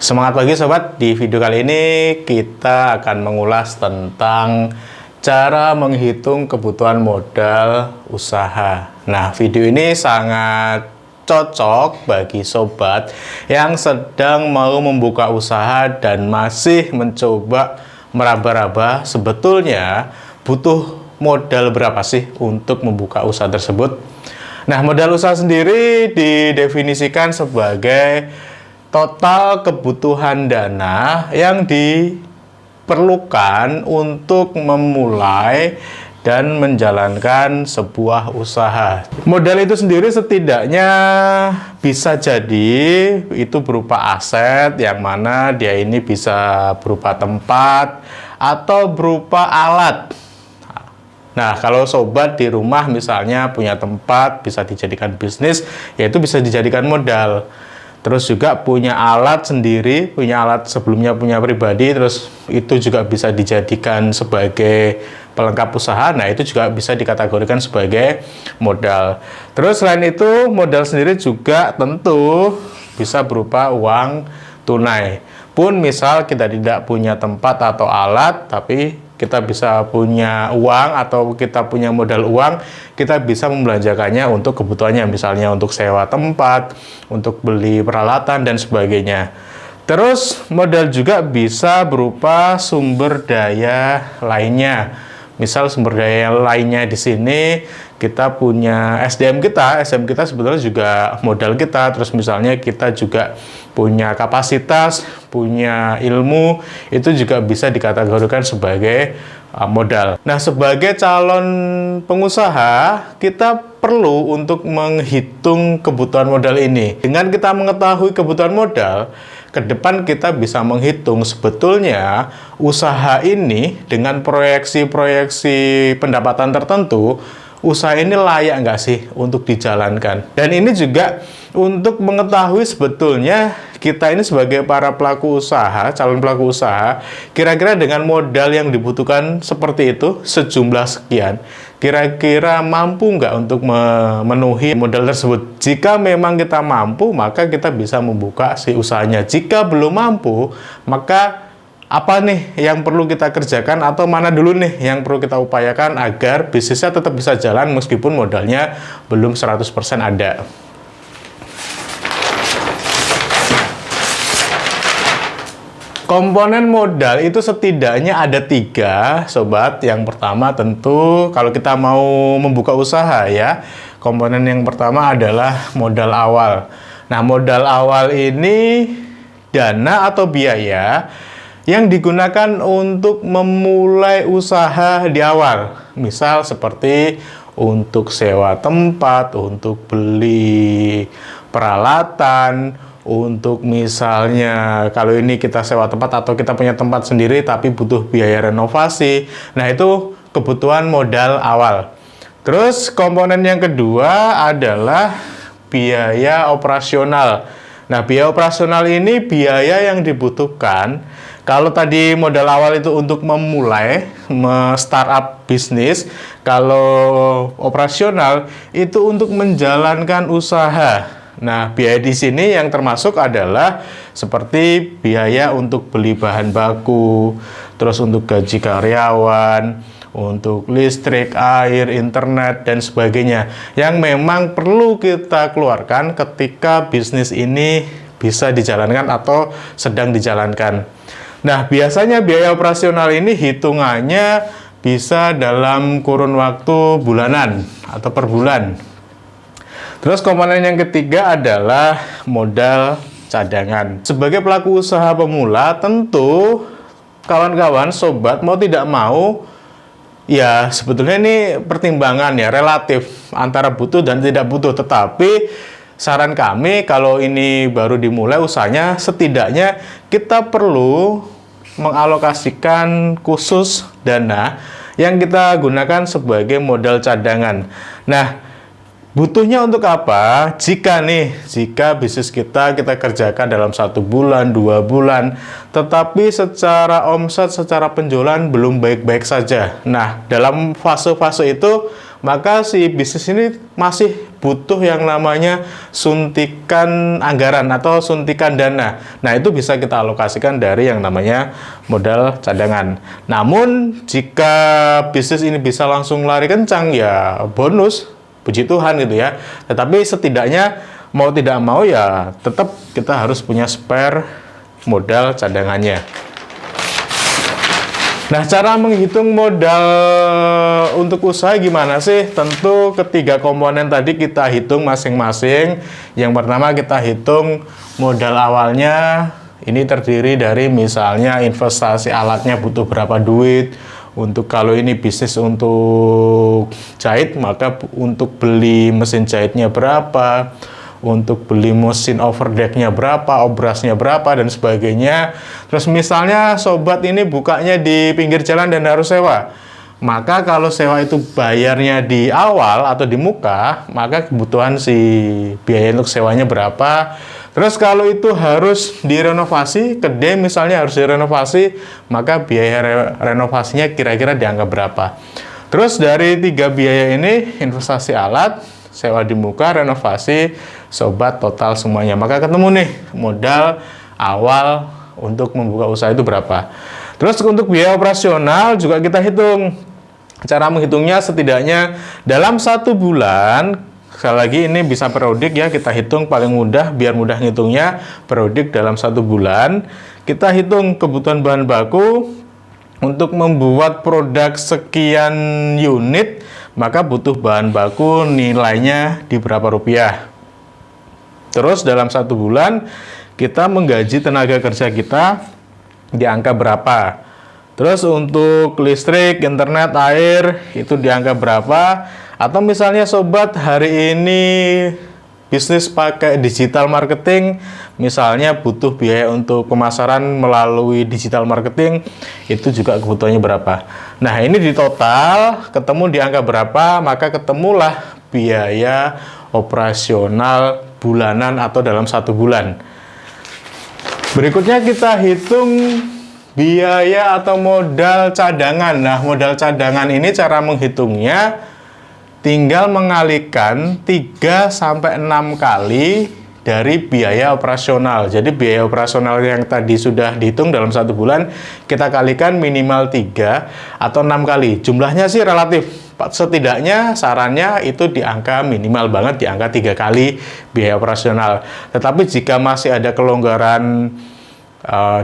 Semangat pagi sobat, di video kali ini kita akan mengulas tentang cara menghitung kebutuhan modal usaha. Nah, video ini sangat cocok bagi sobat yang sedang mau membuka usaha dan masih mencoba meraba-raba sebetulnya butuh modal berapa sih untuk membuka usaha tersebut. Nah, modal usaha sendiri didefinisikan sebagai total kebutuhan dana yang diperlukan untuk memulai dan menjalankan sebuah usaha. Modal itu sendiri setidaknya bisa jadi itu berupa aset, yang mana dia ini bisa berupa tempat atau berupa alat. Nah, kalau sobat di rumah misalnya punya tempat bisa dijadikan bisnis, yaitu bisa dijadikan modal. Terus juga punya alat sendiri, punya alat sebelumnya punya pribadi, terus itu juga bisa dijadikan sebagai pelengkap usaha. Nah, itu juga bisa dikategorikan sebagai modal. Terus selain itu, modal sendiri juga tentu bisa berupa uang tunai. Pun misal kita tidak punya tempat atau alat, tapi kita bisa punya uang atau kita punya modal uang, kita bisa membelanjakannya untuk kebutuhannya, misalnya untuk sewa tempat, untuk beli peralatan, dan sebagainya. Terus modal juga bisa berupa sumber daya lainnya. Misal sumber daya lainnya di sini kita punya SDM kita sebetulnya juga modal kita. Terus misalnya kita juga punya kapasitas, punya ilmu, itu juga bisa dikategorikan sebagai modal. Nah, sebagai calon pengusaha, kita perlu untuk menghitung kebutuhan modal ini. Dengan kita mengetahui kebutuhan modal, ke depan kita bisa menghitung sebetulnya usaha ini dengan proyeksi-proyeksi pendapatan tertentu, usaha ini layak nggak sih untuk dijalankan. Dan ini juga untuk mengetahui sebetulnya kita ini sebagai para pelaku usaha, calon pelaku usaha, kira-kira dengan modal yang dibutuhkan seperti itu, sejumlah sekian, kira-kira mampu nggak untuk memenuhi modal tersebut. Jika memang kita mampu, maka kita bisa membuka si usahanya. Jika belum mampu, maka apa nih yang perlu kita kerjakan atau mana dulu nih yang perlu kita upayakan agar bisnisnya tetap bisa jalan meskipun modalnya belum 100% ada. Komponen modal itu setidaknya ada 3, sobat. Yang pertama tentu kalau kita mau membuka usaha ya, komponen yang pertama adalah modal awal. Nah, modal awal ini dana atau biaya yang digunakan untuk memulai usaha di awal. Misal seperti untuk sewa tempat, untuk beli peralatan, untuk misalnya kalau ini kita sewa tempat atau kita punya tempat sendiri tapi butuh biaya renovasi. Nah, itu kebutuhan modal awal. Terus komponen yang kedua adalah biaya operasional. Nah, biaya operasional ini biaya yang dibutuhkan. Kalau tadi modal awal itu untuk memulai startup bisnis, kalau operasional itu untuk menjalankan usaha. Nah, biaya di sini yang termasuk adalah seperti biaya untuk beli bahan baku, terus untuk gaji karyawan, untuk listrik, air, internet, dan sebagainya, yang memang perlu kita keluarkan ketika bisnis ini bisa dijalankan atau sedang dijalankan. Nah, biasanya biaya operasional ini hitungannya bisa dalam kurun waktu bulanan atau per bulan. Terus komponen yang ketiga adalah modal cadangan. Sebagai pelaku usaha pemula, tentu kawan-kawan, sobat, mau tidak mau, ya sebetulnya ini pertimbangan ya, relatif antara butuh dan tidak butuh. Tetapi saran kami kalau ini baru dimulai usahanya, setidaknya kita perlu mengalokasikan khusus dana yang kita gunakan sebagai modal cadangan. Nah, butuhnya untuk apa? Jika bisnis kita kerjakan dalam 1 bulan, 2 bulan, tetapi secara omset, secara penjualan belum baik-baik saja. Nah, dalam fase-fase itu, maka si bisnis ini masih butuh yang namanya suntikan anggaran atau suntikan dana. Nah, itu bisa kita alokasikan dari yang namanya modal cadangan. Namun, jika bisnis ini bisa langsung lari kencang, ya bonus, puji Tuhan gitu ya. Tetapi setidaknya mau tidak mau ya tetap kita harus punya spare modal cadangannya. Nah, cara menghitung modal untuk usaha gimana sih? Tentu ketiga komponen tadi kita hitung masing-masing. Yang pertama kita hitung modal awalnya, ini terdiri dari misalnya investasi alatnya butuh berapa duit. Untuk kalau ini bisnis untuk jahit, maka untuk beli mesin jahitnya berapa, untuk beli mesin overdecknya berapa, obrasnya berapa, dan sebagainya. Terus misalnya sobat ini bukanya di pinggir jalan dan harus sewa, maka kalau sewa itu bayarnya di awal atau di muka, maka kebutuhan si biaya untuk sewanya berapa. Terus kalau itu harus direnovasi, kedai misalnya harus direnovasi, maka biaya renovasinya kira-kira dianggap berapa. Terus dari tiga biaya ini, investasi alat, sewa di muka, renovasi, sobat total semuanya, maka ketemu nih modal awal untuk membuka usaha itu berapa. Terus untuk biaya operasional juga kita hitung. Cara menghitungnya setidaknya dalam 1 bulan, sekali lagi ini bisa periodik ya, kita hitung paling mudah biar mudah ngitungnya, periodik dalam 1 bulan. Kita hitung kebutuhan bahan baku untuk membuat produk sekian unit, maka butuh bahan baku nilainya di berapa rupiah. Terus dalam 1 bulan kita menggaji tenaga kerja kita di angka berapa. Terus untuk listrik, internet, air itu di angka berapa. Atau misalnya sobat hari ini bisnis pakai digital marketing, misalnya butuh biaya untuk pemasaran melalui digital marketing, itu juga kebutuhannya berapa. Nah, ini di total ketemu di angka berapa, maka ketemulah biaya operasional bulanan atau dalam 1 bulan. Berikutnya kita hitung biaya atau modal cadangan. Nah, modal cadangan ini cara menghitungnya tinggal mengalihkan 3-6 kali dari biaya operasional. Jadi biaya operasional yang tadi sudah dihitung dalam 1 bulan, kita kalikan minimal 3 atau 6 kali. Jumlahnya sih relatif. Setidaknya sarannya itu di angka minimal banget, di angka 3 kali biaya operasional. Tetapi jika masih ada kelonggaran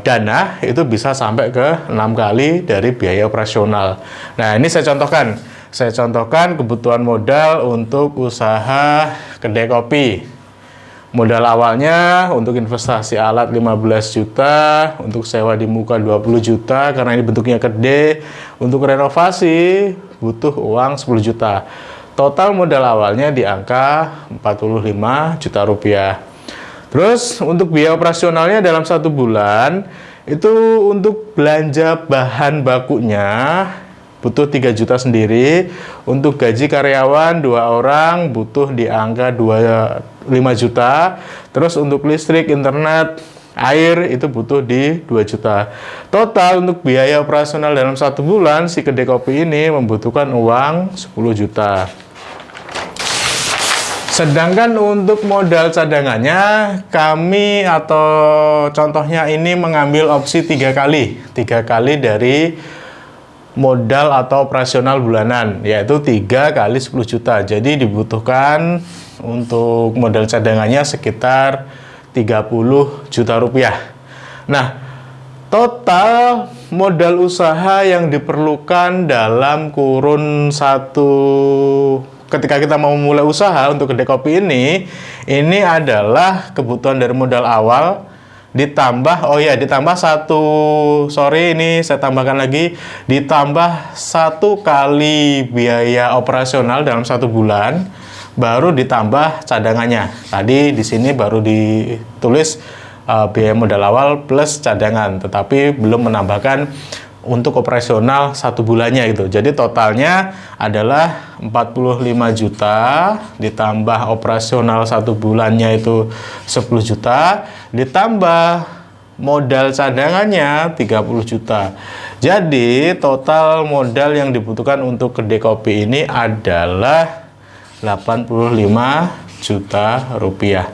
dana, itu bisa sampai ke 6 kali dari biaya operasional. Nah, ini saya contohkan. Saya contohkan kebutuhan modal untuk usaha kedai kopi. Modal awalnya untuk investasi alat 15 juta, untuk sewa di muka 20 juta karena ini bentuknya kedai. Untuk renovasi butuh uang 10 juta. Total modal awalnya di angka 45 juta rupiah. Terus untuk biaya operasionalnya dalam 1 bulan itu untuk belanja bahan bakunya butuh 3 juta sendiri. Untuk gaji karyawan 2 orang butuh di angka 5 juta. Terus untuk listrik, internet, air itu butuh di 2 juta. Total untuk biaya operasional dalam 1 bulan si kedai kopi ini membutuhkan uang 10 juta. Sedangkan untuk modal cadangannya kami atau contohnya ini mengambil opsi 3 kali. 3 kali dari modal atau operasional bulanan, yaitu 3 kali 10 juta. Jadi dibutuhkan untuk modal cadangannya sekitar 30 juta rupiah. Nah, total modal usaha yang diperlukan dalam kurun ketika kita mau memulai usaha untuk kedai kopi ini adalah kebutuhan dari modal awal ditambah, saya tambahkan lagi, ditambah 1 kali biaya operasional dalam 1 bulan, baru ditambah cadangannya. Tadi di sini baru ditulis biaya modal awal plus cadangan, tetapi belum menambahkan untuk operasional 1 bulannya gitu. Jadi totalnya adalah 45 juta ditambah operasional 1 bulannya itu 10 juta ditambah modal cadangannya 30 juta. Jadi total modal yang dibutuhkan untuk kedai kopi ini adalah juta rupiah.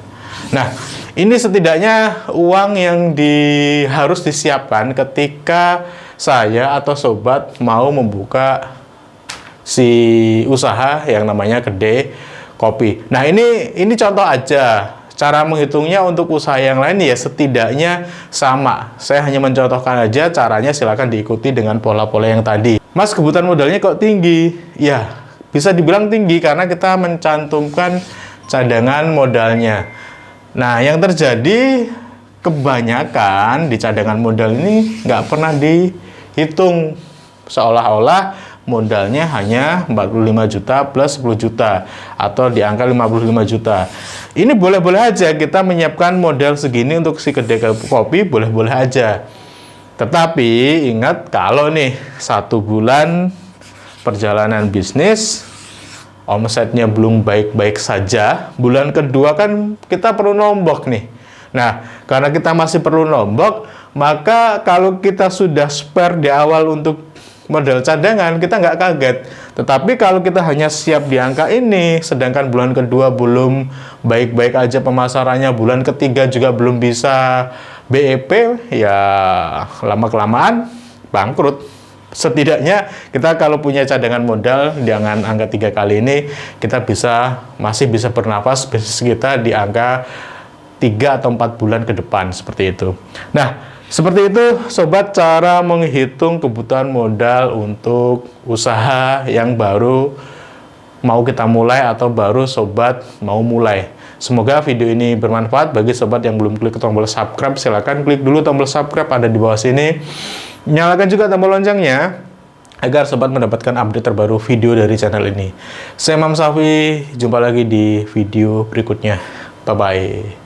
Nah, ini setidaknya uang yang harus disiapkan ketika saya atau sobat mau membuka si usaha yang namanya kedai kopi. Nah, ini contoh aja. Cara menghitungnya untuk usaha yang lain ya setidaknya sama. Saya hanya mencontohkan aja, caranya silakan diikuti dengan pola-pola yang tadi. Mas, kebutuhan modalnya kok tinggi? Ya, bisa dibilang tinggi karena kita mencantumkan cadangan modalnya. Nah, yang terjadi kebanyakan di cadangan modal ini nggak pernah dihitung. Seolah-olah modalnya hanya 45 juta plus 10 juta atau di angka 55 juta. Ini boleh-boleh aja kita menyiapkan modal segini untuk si kedai kopi, boleh-boleh aja. Tetapi ingat, kalau nih 1 bulan perjalanan bisnis omsetnya belum baik-baik saja, bulan kedua kan kita perlu nombok nih. Nah, karena kita masih perlu nombok, maka kalau kita sudah spare di awal untuk modal cadangan, kita nggak kaget. Tetapi kalau kita hanya siap di angka ini, sedangkan bulan kedua belum baik-baik aja pemasarannya, bulan ketiga juga belum bisa BEP, ya lama-kelamaan bangkrut. Setidaknya kita kalau punya cadangan modal dengan angka 3 kali ini, kita masih bisa bernafas bisnis kita di angka 3 atau 4 bulan ke depan, seperti itu. Nah, seperti itu sobat, cara menghitung kebutuhan modal untuk usaha yang baru mau kita mulai atau baru sobat mau mulai. Semoga video ini bermanfaat bagi sobat yang belum klik tombol subscribe. Silahkan klik dulu tombol subscribe, ada di bawah sini. Nyalakan juga tombol loncengnya agar sobat mendapatkan update terbaru video dari channel ini. Saya Imam Safi, jumpa lagi di video berikutnya. Bye-bye.